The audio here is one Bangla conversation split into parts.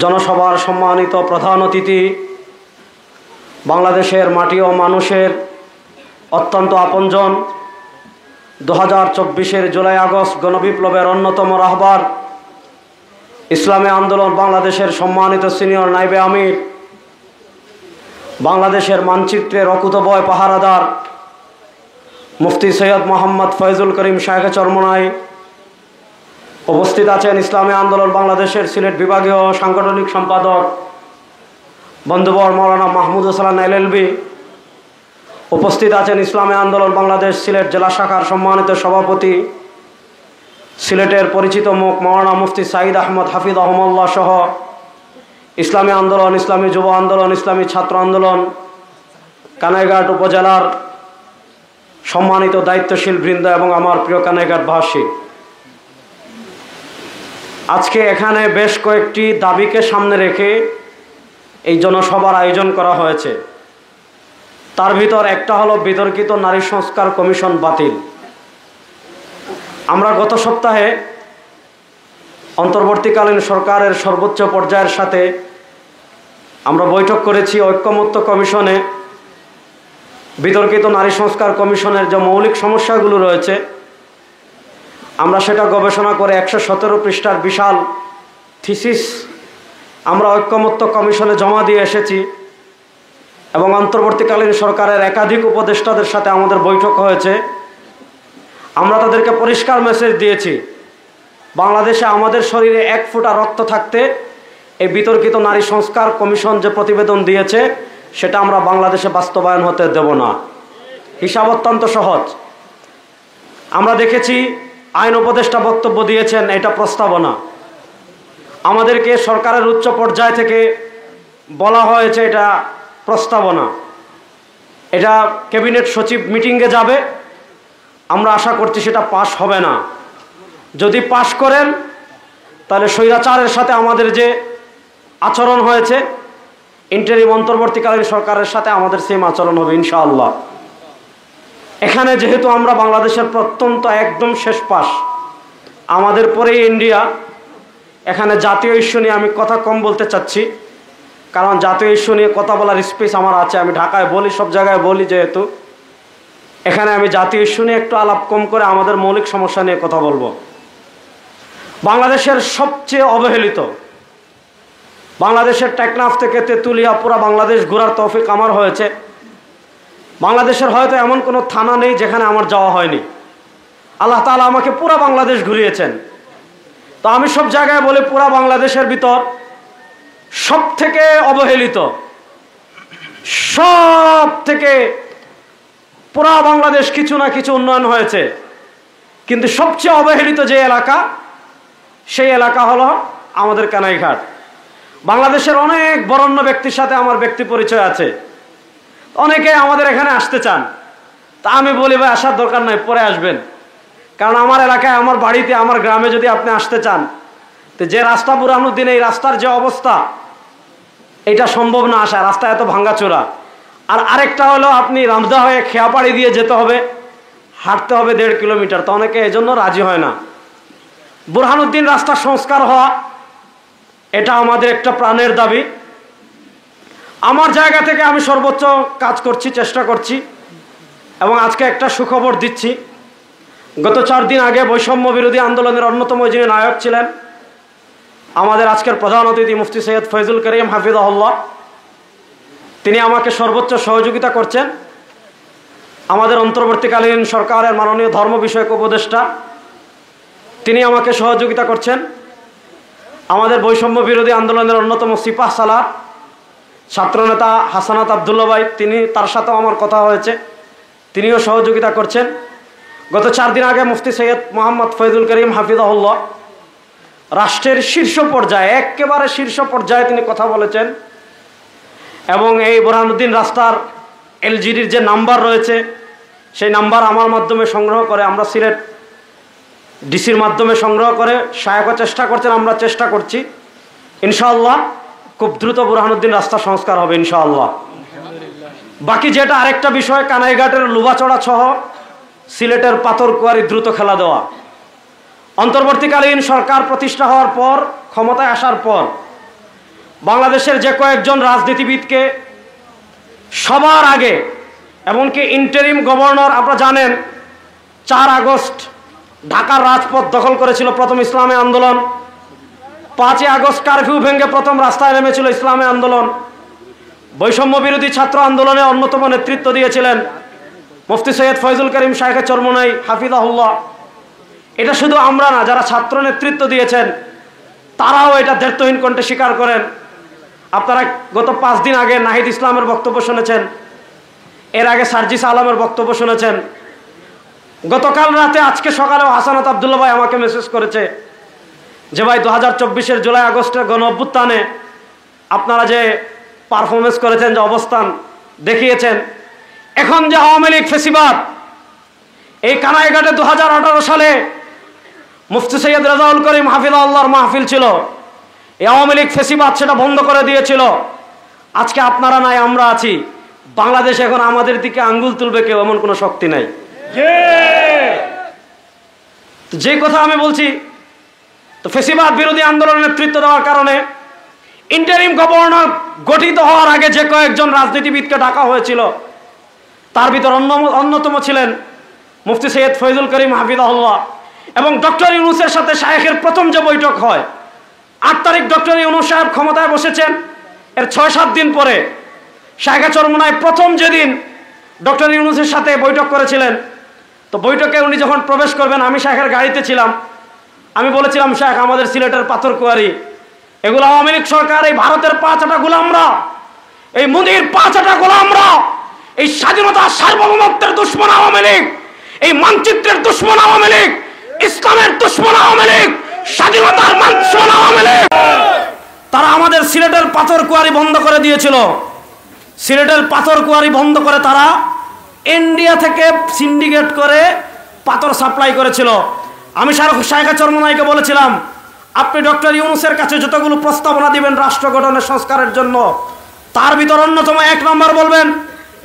জনসভার সম্মানিত প্রধান অতিথি, বাংলাদেশের মাটি ও মানুষের অত্যন্ত আপনজন, 2024-এর জুলাই আগস্ট গণবিপ্লবের অন্যতম রাহবার, ইসলামী আন্দোলন বাংলাদেশের সম্মানিত সিনিয়র নায়েবে আমির, বাংলাদেশের মানচিত্রের অকুতোভয় পাহারাদার মুফতি সৈয়দ মোহাম্মদ ফয়জুল করিম শায়েখে চরমোনাই, উপস্থিত আছেন ইসলামী আন্দোলন বাংলাদেশের সিলেট বিভাগীয় সাংগঠনিক সম্পাদক বন্ধুবর মৌলানা মাহমুদ হোসেন এলএলবি, উপস্থিত আছেন ইসলামী আন্দোলন বাংলাদেশ সিলেট জেলা শাখার সম্মানিত সভাপতি, সিলেটের পরিচিত মুখ মৌলানা মুফতি সাঈদ আহমদ হাফিজাহুল্লাহ সহ ইসলামী আন্দোলন, ইসলামী যুব আন্দোলন, ইসলামী ছাত্র আন্দোলন, কানাইঘাট উপজেলার সম্মানিত দায়িত্বশীল বৃন্দ এবং আমার প্রিয় কানাইঘাটবাসী, আজকে এখানে বেশ কয়েকটি দাবিকে সামনে রেখে এই জনসভার আয়োজন করা হয়েছে। তার ভিতর একটা হলো বিতর্কিত নারী সংস্কার কমিশন বাতিল। আমরা গত সপ্তাহে অন্তর্বর্তীকালীন সরকারের সর্বোচ্চ পর্যায়ের সাথে আমরা বৈঠক করেছি। ঐক্যমত্য কমিশনে বিতর্কিত নারী সংস্কার কমিশনের যে মৌলিক সমস্যাগুলো রয়েছে আমরা সেটা গবেষণা করে 117 পৃষ্ঠার বিশাল থিসিস আমরা ঐক্যমত্য কমিশনে জমা দিয়ে এসেছি এবং অন্তর্বর্তীকালীন সরকারের একাধিক উপদেষ্টাদের সাথে আমাদের বৈঠক হয়েছে। আমরা তাদেরকে পরিষ্কার মেসেজ দিয়েছি, বাংলাদেশে আমাদের শরীরে 1 ফোঁটা রক্ত থাকতে এই বিতর্কিত নারী সংস্কার কমিশন যে প্রতিবেদন দিয়েছে সেটা আমরা বাংলাদেশে বাস্তবায়ন হতে দেব না। হিসাব অত্যন্ত সহজ। আমরা দেখেছি আইন উপদেষ্টা বক্তব্য দিয়েছেন, এটা প্রস্তাবনা। আমাদেরকে সরকারের উচ্চ পর্যায় থেকে বলা হয়েছে এটা প্রস্তাবনা, এটা ক্যাবিনেট সচিব মিটিংয়ে যাবে। আমরা আশা করছি সেটা পাশ হবে না। যদি পাশ করেন তাহলে স্বৈরাচারের সাথে আমাদের যে আচরণ হয়েছে ইন্টারিম অন্তর্বর্তীকালীন সরকারের সাথে আমাদের সেম আচরণ হবে ইনশাআল্লাহ। এখানে যেহেতু আমরা বাংলাদেশের প্রত্যন্ত একদম শেষ পাশ, আমাদের পরেই ইন্ডিয়া, এখানে জাতীয় ইস্যু নিয়ে আমি কথা কম বলতে চাচ্ছি, কারণ জাতীয় ইস্যু নিয়ে কথা বলার স্পেস আমার আছে। আমি ঢাকায় বলি, সব জায়গায় বলি, যেহেতু এখানে আমি জাতীয় ইস্যু নিয়ে একটু আলাপ কম করে আমাদের মৌলিক সমস্যা নিয়ে কথা বলবো। বাংলাদেশের সবচেয়ে অবহেলিত, বাংলাদেশের টেকনাফ থেকে তেঁতুলিয়া পুরা বাংলাদেশ ঘোরার তৌফিক আমার হয়েছে। বাংলাদেশের হয়তো এমন কোনো থানা নেই যেখানে আমার যাওয়া হয়নি। আল্লাহ তাআলা আমাকে পুরা বাংলাদেশ ঘুরিয়েছেন। তো আমি সব জায়গায় বলি, পুরা বাংলাদেশের ভিতর সব থেকে অবহেলিত, সব থেকে পুরা বাংলাদেশ কিছু না কিছু উন্নয়ন হয়েছে, কিন্তু সবচেয়ে অবহেলিত যে এলাকা সেই এলাকা হলো আমাদের কানাইঘাট। বাংলাদেশের অনেক বরেণ্য ব্যক্তির সাথে আমার ব্যক্তি পরিচয় আছে, অনেকে আমাদের এখানে আসতে চান। তা আমি বলি, ভাই আসার দরকার নাই, পরে আসবেন। কারণ আমার এলাকায়, আমার বাড়িতে, আমার গ্রামে যদি আপনি আসতে চান, তো যে রাস্তা বুরহানুদ্দিন, এই রাস্তার যে অবস্থা, এটা সম্ভব না আসা। রাস্তা এত ভাঙ্গাচোরা। আর আরেকটা হলো আপনি রামদা হয়ে খেয়াপাড়ি দিয়ে যেতে হবে, হাঁটতে হবে 1.5 কিলোমিটার। তো অনেকে এজন্য রাজি হয় না। বুরহানুদ্দিন রাস্তা সংস্কার হওয়া এটা আমাদের একটা প্রাণের দাবি। আমার জায়গা থেকে আমি সর্বোচ্চ কাজ করছি, চেষ্টা করছি, এবং আজকে একটা সুখবর দিচ্ছি। গত 4 দিন আগে বৈষম্য বিরোধী আন্দোলনের অন্যতম যিনি নায়ক ছিলেন, আমাদের আজকের প্রধান অতিথি মুফতি সৈয়দ ফয়জুল করিম হাফিজাহুল্লাহ, তিনি আমাকে সর্বোচ্চ সহযোগিতা করছেন। আমাদের অন্তর্বর্তীকালীন সরকারের মাননীয় ধর্ম বিষয়ক উপদেষ্টা, তিনি আমাকে সহযোগিতা করছেন। আমাদের বৈষম্য বিরোধী আন্দোলনের অন্যতম সিপাহ সালার ছাত্রনেতা হাসানাত আবদুল্লাহ ভাই, তার সাথেও আমার কথা হয়েছে, তিনিও সহযোগিতা করছেন। গত 4 দিন আগে মুফতি সৈয়দ মোহাম্মদ ফয়জুল করিম হাফিজাহুল্লাহ রাষ্ট্রের শীর্ষ পর্যায়ে, একেবারে শীর্ষ পর্যায়ে তিনি কথা বলেছেন, এবং এই বুরহানুদ্দিন রাস্তার এলজিডির যে নাম্বার রয়েছে সেই নাম্বার আমার মাধ্যমে সংগ্রহ করে, আমরা সিলেট ডিসির মাধ্যমে সংগ্রহ করে সহায়ক চেষ্টা করছেন, আমরা চেষ্টা করছি। ইনশাআল্লাহ খুব দ্রুত বুরহানুদ্দিন রাস্তা সংস্কার হবে ইনশাআল্লাহ। বাকি যেটা আরেকটা বিষয়, কানাইঘাটের লুবাচড়া সহ সিলেটের পাথরকুয়ারি দ্রুত খেলা দেওয়া। অন্তর্বর্তীকালীন সরকার প্রতিষ্ঠা হওয়ার পর, ক্ষমতায় আসার পর বাংলাদেশের যে কয়েকজন রাজনীতিবিদকে সবার আগে, এমনকি ইন্টারিম গভর্নর, আপনারা জানেন 4 আগস্ট ঢাকার রাজপথ দখল করেছিল প্রথম ইসলামী আন্দোলন, 5 আগস্ট কারফিউ ভেঙে প্রথম রাস্তায় নেমেছিল ইসলামী আন্দোলন, বৈষম্য বিরোধী ছাত্র আন্দোলনে অন্যতম নেতৃত্ব দিয়েছিলেন মুফতি সৈয়দ ফয়জুল করিম শাইখে চরমোনাই হাফিজাহুল্লাহ। এটা শুধু আমরা না, যারা ছাত্র নেতৃত্ব দিয়েছেন তারাও এটা দ্ব্যর্থহীন কণ্ঠে স্বীকার করেন। আপনারা গত 5 দিন আগে নাহিদ ইসলামের বক্তব্য শুনেছেন, এর আগে সার্জিস আলমের বক্তব্য শুনেছেন। গতকাল রাতে আজকে সকালেও হাসানাত আব্দুল্লাহ ভাই আমাকে মেসেজ করেছে যে ভাই 2024-এর জুলাই আগস্টের গণ অভ্যুত্থানে আপনারা যে পারফরমেন্স করেছেন, যে অবস্থান দেখিয়েছেন, এখন যে আওয়ামী লীগ ফেসিবাদ, এই কানাইঘাটে 2018 সালে মুফতি সৈয়দ রেজাউল করিম হাফিজাহুল্লাহর মাহফিল ছিল, এই আওয়ামী লীগ ফেসিবাদ সেটা বন্ধ করে দিয়েছিল। আজকে আপনারা নাই, আমরা আছি। বাংলাদেশ এখন আমাদের দিকে আঙ্গুল তুলবে কেউ, এমন কোনো শক্তি নাই। যে কথা আমি বলছি, তো ফেসিবাদ বিরোধী আন্দোলনের নেতৃত্ব দেওয়ার কারণে ইন্টারিম গভর্নর গঠিত হওয়ার আগে যে কয়েকজন রাজনীতিবিদকে ডাকা হয়েছিল, তার ভিতর অন্যতম ছিলেন মুফতি সৈয়দ ফয়জুল করিম হাফিজাহুল্লাহ। এবং ডক্টর ইউনূসের সাথে শায়েখের প্রথম যে বৈঠক হয়, 8 তারিখ ডক্টর ইউনূস সাহেব ক্ষমতায় বসেছেন, এর 6-7 দিন পরে শায়েখে চরমোনাই প্রথম যেদিন ডক্টর ইউনূসের সাথে বৈঠক করেছিলেন, তো বৈঠকে উনি যখন প্রবেশ করবেন, আমি শায়েখের গাড়িতে ছিলাম। আমি বলেছিলাম, শায়েখ, আমাদের সিলেটের পাথরকুয়ারি এগুলো আওয়ামী লীগ সরকার, এই ভারতের 5 গোলামরা, এই মোদির 5 গোলামরা, এই স্বাধীনতা সার্বভৌমত্বের দুশ্মন আওয়ামী লীগ, এই মানচিত্রের দুশ্মন আওয়ামী লীগ, ইসলামের দুশ্মন আওয়ামী লীগ, স্বাধীনতার দুশ্মন আওয়ামী লীগ। তারা আমাদের সিলেটের পাথরকুয়ারি বন্ধ করে দিয়েছিল। সিলেটের পাথরকুয়ারি বন্ধ করে তারা ইন্ডিয়া থেকে সিন্ডিকেট করে পাথর সাপ্লাই করেছিল। আমি শায়েখে চরমোনাইকে বলেছিলাম, আপনি ডক্টর ইউনূসের কাছে যতগুলো প্রস্তাবনা দিবেন রাষ্ট্র গঠনের সংস্কারের জন্য, তার ভিতর অন্যতম 1 নম্বর বলবেন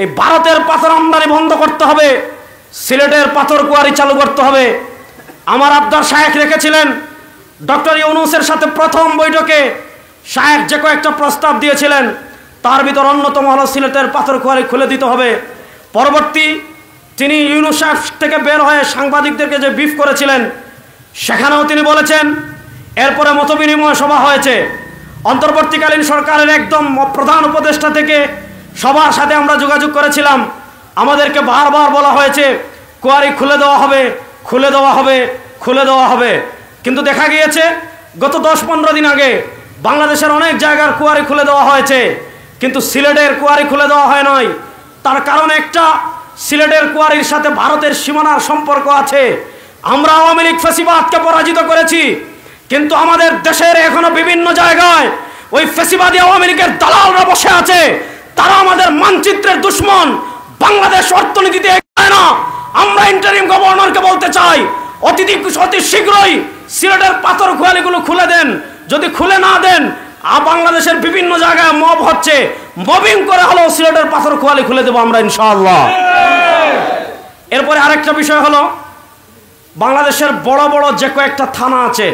এই ভারতের পাথর আমদানি বন্ধ করতে হবে, সিলেটের পাথরকুয়ারি চালু করতে হবে। আমার আবদার শায়েখ রেখেছিলেন। ডক্টর ইউনূসের সাথে প্রথম বৈঠকে শায়েখ যে কয়েকটা প্রস্তাব দিয়েছিলেন, তার ভিতর অন্যতম হলো সিলেটের পাথরকুয়ারি খুলে দিতে হবে। পরবর্তী তিনি ইউনূস সাহেব থেকে বের হয়ে সাংবাদিকদেরকে যে বিফ করেছিলেন, সেখানেও তিনি বলেছেন। এরপরে মতবিনিময় সভা হয়েছে, অন্তর্বর্তীকালীন সরকারের একদম প্রধান উপদেষ্টা থেকে সবার সাথে আমরা যোগাযোগ করেছিলাম। আমাদেরকে বারবার বলা হয়েছে কুয়ারি খুলে দেওয়া হবে, খুলে দেওয়া হবে, খুলে দেওয়া হবে। কিন্তু দেখা গিয়েছে গত 10-15 দিন আগে বাংলাদেশের অনেক জায়গার কুয়ারি খুলে দেওয়া হয়েছে, কিন্তু সিলেটের কুয়ারি খুলে দেওয়া হয় নাই। তার কারণ একটা, সিলেটের কুয়ারির সাথে ভারতের সীমানার সম্পর্ক আছে। আমরা আওয়ামী লীগ ফেসিবাদকে পরাজিত করেছি, কিন্তু আমাদের দেশের এখনো বিভিন্ন জায়গায় ওই ফেসিবাদী আওয়ামী লীগের দালালরা বসে আছে। তারা আমাদের মানচিত্রের দুশ্মন। বাংলাদেশ অর্থনীতিতে এগোয় না। আমরা ইন্টারিম গভর্নরকে বলতে চাই, অতি শীঘ্রই সিলেটের পাথরকুয়ারিগুলো খুলে দেন। যদি খুলে না দেন, বাংলাদেশের বিভিন্ন জায়গায় মব হচ্ছে, মবিং করে হলো সিলেটের পাথরকুয়ারি খুলে দেবো আমরা ইনশাআল্লাহ। এরপরে আরেকটা বিষয় হলো, বাংলাদেশের বড় বড় যে কয়েকটা থানা আছে,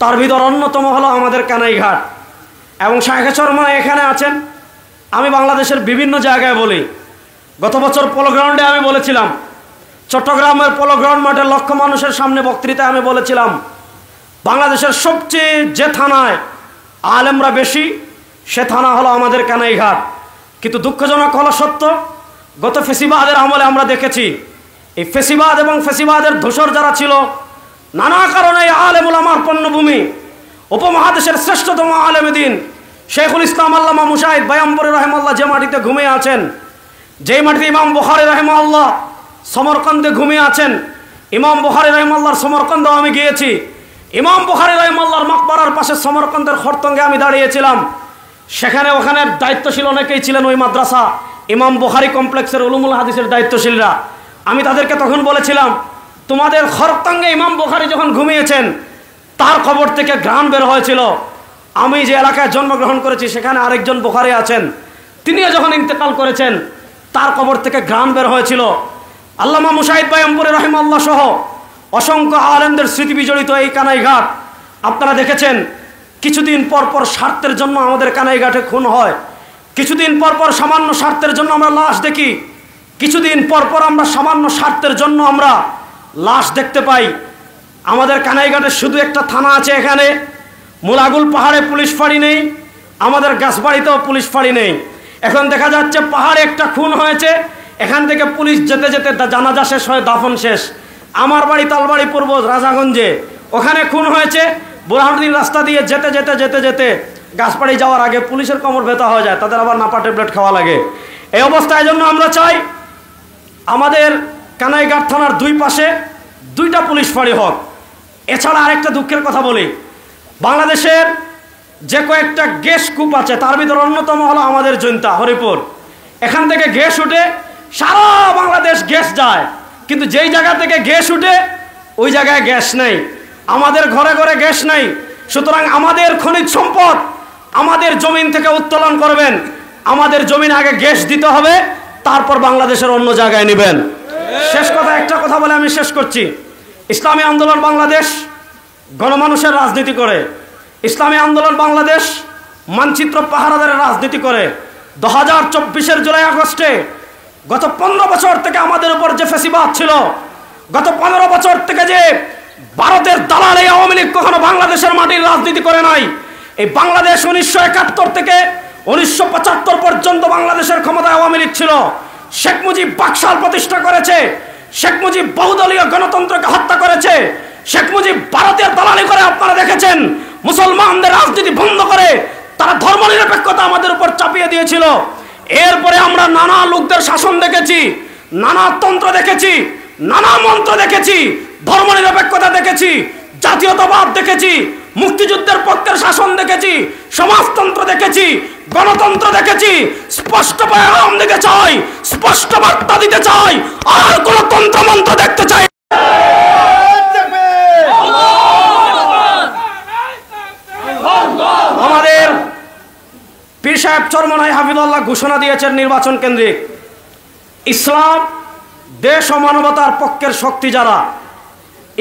তার ভিতর অন্যতম হলো আমাদের কানাইঘাট। এবং শায়েখে চরমোনাই এখানে আছেন। আমি বাংলাদেশের বিভিন্ন জায়গায় বলি, গত বছর পোলো গ্রাউন্ডে আমি বলেছিলাম, চট্টগ্রামের পোলো গ্রাউন্ড মাঠে লক্ষ মানুষের সামনে বক্তৃতায় আমি বলেছিলাম, বাংলাদেশের সবচেয়ে যে থানায় আলেমরা বেশি, সে থানা হলো আমাদের কানাইঘাট। কিন্তু দুঃখজনক হলো সত্য, গত ফেসিবাদের আমলে আমরা দেখেছি এই ফেসিবাদ এবং ফেসিবাদের ধূসর যারা ছিল, নানা কারণে আলেম উলামার পণ্যভূমি, উপমহাদেশের শ্রেষ্ঠতম আলেম দ্বীন শেখুল ইসলাম আল্লামা মুজাহিদ বায়ামপুরি রাহিমাহুল্লাহ যে মাটিতে ঘুমিয়ে আছেন, যেই মাটিতে ইমাম বুখারী রাহিমাহুল্লাহ সমরকন্দে ঘুমিয়ে আছেন। ইমাম বুখারী রাহিমাহুল্লাহর সমরকন্দেও আমি গিয়েছি। ইমাম বুখারী রাহিমাহুল্লাহর মাকবারার পাশে সমরকন্দের খরতঙ্গে আমি দাঁড়িয়েছিলাম। সেখানে ওখানে দায়িত্বশীল অনেকেই ছিলেন ওই মাদ্রাসা ইমাম বুখারী কমপ্লেক্সের উলুমুল হাদিসের দায়িত্বশীলরা। আমি তাদেরকে তখন বলেছিলাম, তোমাদের খরতঙ্গে ইমাম বুখারী যখন ঘুমিয়েছেন, তার কবর থেকে ঘ্রাণ বের হয়েছিল। আমি যে এলাকায় জন্মগ্রহণ করেছি সেখানে আরেকজন বুখারী আছেন, তিনিও যখন ইন্তেকাল করেছেন, তার কবর থেকে ঘ্রাণ বের হয়েছিল। আল্লামা মুজাহিদ বায়ামপুরি রাহিমাহুল্লাহ সহ অসংখ্য আলেমদের স্মৃতি বিজড়িত এই কানাইঘাট। আপনারা দেখেছেন কিছুদিন পর পর স্বার্থের জন্য আমাদের কানাইঘাটে খুন হয়, কিছুদিন পর পর সামান্য স্বার্থের জন্য আমরা লাশ দেখি, কিছুদিন পর পর আমরা সামান্য স্বার্থের জন্য আমরা লাশ দেখতে পাই। আমাদের কানাইঘাটে শুধু একটা থানা আছে, এখানে মুলাগুল পাহাড়ে পুলিশ ফাঁড়ি নেই, আমাদের গাছবাড়িতেও পুলিশ ফাঁড়ি নেই। এখন দেখা যাচ্ছে পাহাড়ে একটা খুন হয়েছে, এখান থেকে পুলিশ যেতে যেতে জানাজা শেষ হয়, দাফন শেষ। আমার বাড়ি তালবাড়ি পূর্ব রাজাগঞ্জে, ওখানে খুন হয়েছে, বুরহানুদ্দিন রাস্তা দিয়ে যেতে যেতে যেতে যেতে গাছবাড়ি যাওয়ার আগে পুলিশের কোমর ব্যথা হয়ে যায়, তাদের আবার নাপা ট্যাবলেট খাওয়া লাগে। এই অবস্থায় জন্য আমরা চাই আমাদের কানাইঘাট থানার দুই পাশে দুইটা পুলিশ ফাঁড়ি হোক। এছাড়া আরেকটা দুঃখের কথা বলি, বাংলাদেশের যে কয়েকটা গ্যাস কূপ আছে তার ভিতর অন্যতম হলো আমাদের জৈন্তা হরিপুর। এখান থেকে গ্যাস উঠে সারা বাংলাদেশ গ্যাস যায়, কিন্তু যেই জায়গা থেকে গ্যাস উঠে ওই জায়গায় গ্যাস নেই, আমাদের ঘরে ঘরে গ্যাস নেই। সুতরাং আমাদের খনিজ সম্পদ আমাদের জমিন থেকে উত্তোলন করবেন, আমাদের জমিনে আগে গ্যাস দিতে হবে, তারপর বাংলাদেশের অন্য জায়গায় নেবেন। শেষ কথা, একটা কথা বলে আমি শেষ করছি। ইসলামী আন্দোলন বাংলাদেশ গণমানুষের রাজনীতি করে, ইসলামী আন্দোলন বাংলাদেশ মানচিত্র পাহারাদারের রাজনীতি করে। 2024-এর জুলাই আগস্টে গত 15 বছর থেকে আমাদের উপর যে ফ্যাসিবাদ ছিল, গত 15 বছর থেকে যে ভারতের দালাল এই আওয়ামী লীগ কখনো বাংলাদেশের মাটির রাজনীতি করে নাই। এই বাংলাদেশ 1971 থেকে 1975 পর্যন্ত বাংলাদেশের ক্ষমতায় আওয়ামী লীগ ছিল। শেখ মুজিব বাকশাল প্রতিষ্ঠা করেছে, শেখ মুজিব বহুদলীয় গণতন্ত্রকে হত্যা করেছে, শেখ মুজিব ভারতের দালালি করে আপনারা দেখেছেন। মুসলমানদের রাজনীতি বন্ধ করে তারা ধর্মনিরপেক্ষতা আমাদের উপর চাপিয়ে দিয়েছিল। এরপরে আমরা নানা লোকদের শাসন দেখেছি, নানা তন্ত্র দেখেছি, নানা মন্ত্র দেখেছি, ধর্মনিরপেক্ষতা দেখেছি, জাতীয়তাবাদ দেখেছি, মুক্তিযুদ্ধের পক্ষের শাসন দেখেছি, সমাজতন্ত্র দেখেছি, গণতন্ত্র দেখেছি। স্পষ্ট পেগাম দিতে চাই, স্পষ্ট বার্তা দিতে চাই, আর কোন তন্ত্র মন্ত্র দেখতে চাই। আমাদের পীর সাহেব চরমনাই হাফিজুল্লাহ ঘোষণা দিয়েছেন নির্বাচন কেন্দ্রিক, ইসলাম দেশ ও মানবতার পক্ষের শক্তি যারা,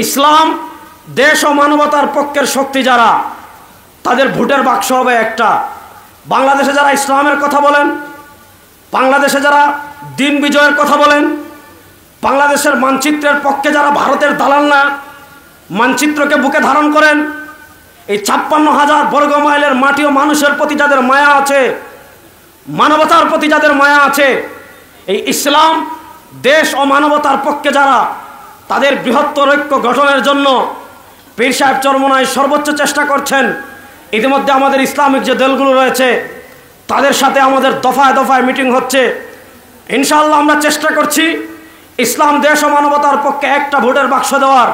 ইসলাম দেশ ও মানবতার পক্ষের শক্তি যারা, তাদের ভোটের বাক্স হবে একটা। বাংলাদেশে যারা ইসলামের কথা বলেন, বাংলাদেশে যারা দিন বিজয়ের কথা বলেন, বাংলাদেশের মানচিত্রের পক্ষে যারা ভারতের দালাল না, মানচিত্রকে বুকে ধারণ করেন, এই 56,000 বর্গ মাইলের মাটি ও মানুষের প্রতি যাদের মায়া আছে, মানবতার প্রতি যাদের মায়া আছে, এই ইসলাম দেশ ও মানবতার পক্ষে যারা, তাদের বৃহত্তর ঐক্য গঠনের জন্য পীর সাহেব চরমনাই সর্বোচ্চ চেষ্টা করছেন। ইতিমধ্যে আমাদের ইসলামিক যে দলগুলো রয়েছে তাদের সাথে আমাদের দফায় দফায় মিটিং হচ্ছে। ইনশাআল্লাহ আমরা চেষ্টা করছি ইসলাম দেশ ও মানবতার পক্ষে একটা ভোটের বাক্স দেওয়ার।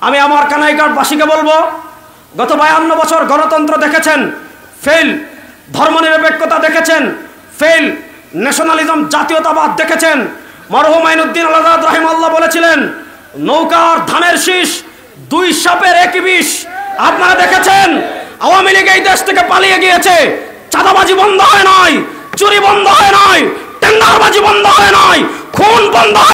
আমি আমার কানাইঘাটবাসীকে বলবো, গত 52 বছর গণতন্ত্র দেখেছেন, ফেল, ধর্মনিরপেক্ষতা দেখেছেন, ফেল, ন্যাশনালিজম জাতীয়তাবাদ দেখেছেন। মরহুম আইনুদ্দিন আল আজাদ রাহিমাহুল্লাহ বলেছিলেন, নৌকার ধানের শীষ, দুই সাপের একই বিষ। আপনারা দেখেছেন আওয়ামী লীগ এই দেশ থেকে পালিয়ে গিয়েছে, চাঁদাবাজি বন্ধ হয় নাই, চুরি বন্ধ হয় নাই, টেন্ডারবাজি বন্ধ হয় নাই, খুন বন্ধ হয়